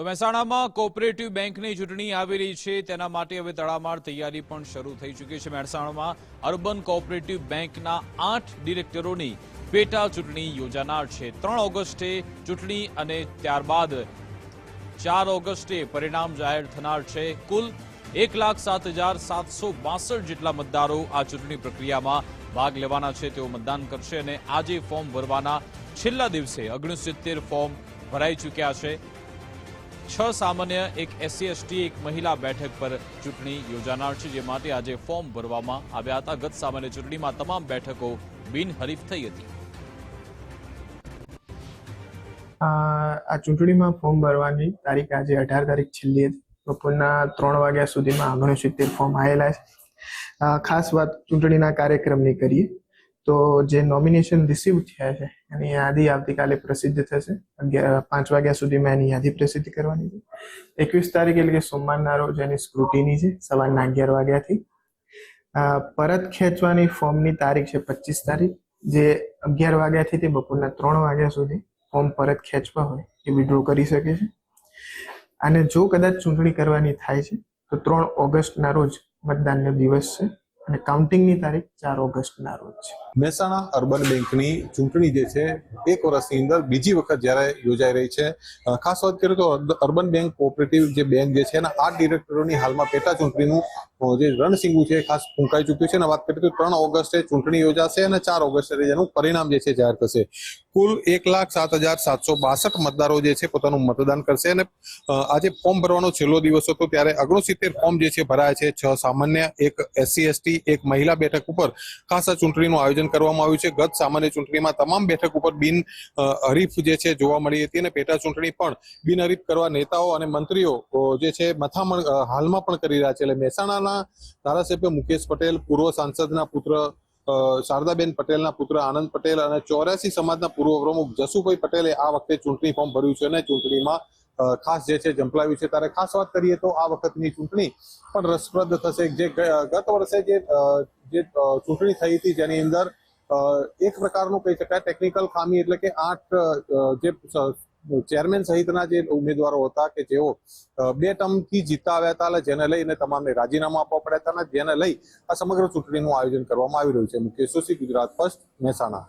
મહેસાણામાં કોઓપરેટિવ બેંકની ચૂંટણી આવી રહી છે, તેના માટે હવે તડામાર તૈયારી પણ શરૂ થઈ ચૂકી છે। મહેસાણામાં અર્બન કોઓપરેટિવ બેંકના 8 ડિરેક્ટરોની પેટા ચૂંટણી યોજાનાર છે। 3 ઓગસ્ટે ચૂંટણી અને ત્યારબાદ 4 ઓગસ્ટે પરિણામ જાહેર થનાર છે। કુલ 1,07,762 જેટલા મતદારો આ ચૂંટણી પ્રક્રિયામાં ભાગ લેવાના છે, તેઓ મતદાન કરશે અને આજે ફોર્મ ભરવાના છેલ્લા દિવસે 69 ફોર્મ ભરાઈ ચૂક્યા છે। 6 સામાન્ય, એક SC ST, એક મહિલા બેઠક પર ચૂંટણી યોજાનાર છે, જે માટે આજે ફોર્મ ભરવામાં આવ્યા હતા। ગત સામાન્ય ચૂંટણીમાં તમામ બેઠકો બિનહરીફ થઈ હતી। આ ચૂંટણીમાં ફોર્મ ભરવાની તારીખ આજે 18 તારીખ છેલ્લી હતી। બપોરના 3 વાગ્યા સુધીમાં 69 ફોર્મ આવેલા છે। ખાસ વાત ચૂંટણીના કાર્યક્રમની કરીએ તો જે નોમિનેશન રિસીવ થયા છે એની યાદી આવતીકાલે પ્રસિદ્ધ થશે। 5 વાગ્યા સુધીમાં એની યાદી પ્રસિદ્ધ કરવાની છે। 21 તારીખ એટલે કે સોમવારના રોજ એની સ્ક્રુટિની છે સવારના 11 વાગ્યાથી। પરત ખેંચવાની ફોર્મની તારીખ છે 25 તારીખ, જે 11 વાગ્યાથી તે બપોરના 3 વાગ્યા સુધી ફોર્મ પરત ખેંચવા હોય એ વિડ્રો કરી શકે છે। અને જો કદાચ ચૂંટણી કરવાની થાય છે તો 3 ઓગસ્ટના રોજ મતદાનનો દિવસ છે અને કાઉન્ટિંગની તારીખ 4 ઓગસ્ટના રોજ છે। મહેસાણા અર્બન બેંકની ચૂંટણી જે છે 1 વર્ષની અંદર બીજી વખત જ્યારે યોજાઈ રહી છે। ખાસ વાત કરીએ તો અર્બન બેંક કોઓપરેટિવ જે બેંક જે છે એના 8 ડિરેક્ટરોની હાલમાં પેટા ચૂંટણીનું જે રણસીંગું છે ખાસ ફૂંકાઈ ચૂક્યું છે। અને વાત કરીએ તો 3 ઓગસ્ટે ચૂંટણી યોજાશે અને 4 ઓગસ્ટે જેનું પરિણામ જે છે જાહેર થશે। કુલ 1,07,762 મતદારો જે છે પોતાનું મતદાન કરશે અને આજે ફોર્મ ભરવાનો છેલ્લો દિવસ હતો ત્યારે 69 ફોર્મ જે છે ભરાયા છે। 6 સામાન્ય, એક SC ST, એક મહિલા બેઠક ઉપર ખાસ આ ચૂંટણીનું આયોજન કરવામાં આવ્યું છે। ગત સામાન્ય ચૂંટણીમાં તમામ બેઠક ઉપર બિન હરીફ જે છે જોવા મળી હતી અને પેટા ચૂંટણી પણ બિનહરીફ કરવા નેતાઓ અને મંત્રીઓ જે છે મથામણ હાલમાં પણ કરી રહ્યા છે। એટલે મહેસાણાના ધારાસભ્ય મુકેશ પટેલ, પૂર્વ સાંસદના પુત્ર શારદાબેન પટેલના પુત્ર આનંદ પટેલ અને 84 સમાજના પૂર્વ પ્રમુખ જસુભાઈ પટેલે આ વખતે ચૂંટણી ફોર્મ ભર્યું છે અને ચૂંટણીમાં ખાસ જે છે ઝંપલાવ્યું છે। ત્યારે ખાસ વાત કરીએ તો આ વખતની ચૂંટણી પણ રસપ્રદ થશે। જે ગત વર્ષે જે ચૂંટણી થઈ હતી જેની અંદર એક પ્રકારનું કહી શકાય ટેકનિકલ ખામી, એટલે કે 8 જે ચેરમેન સહિતના જે ઉમેદવારો હતા કે જેઓ 2 ટર્મથી જીતતા આવ્યા હતા, જેને લઈને તમામને રાજીનામું આપવા પડ્યા હતા અને જેને લઈ આ સમગ્ર ચૂંટણીનું આયોજન કરવામાં આવી રહ્યું છે। મુકેશ જોશી, ગુજરાત ફર્સ્ટ, મહેસાણા।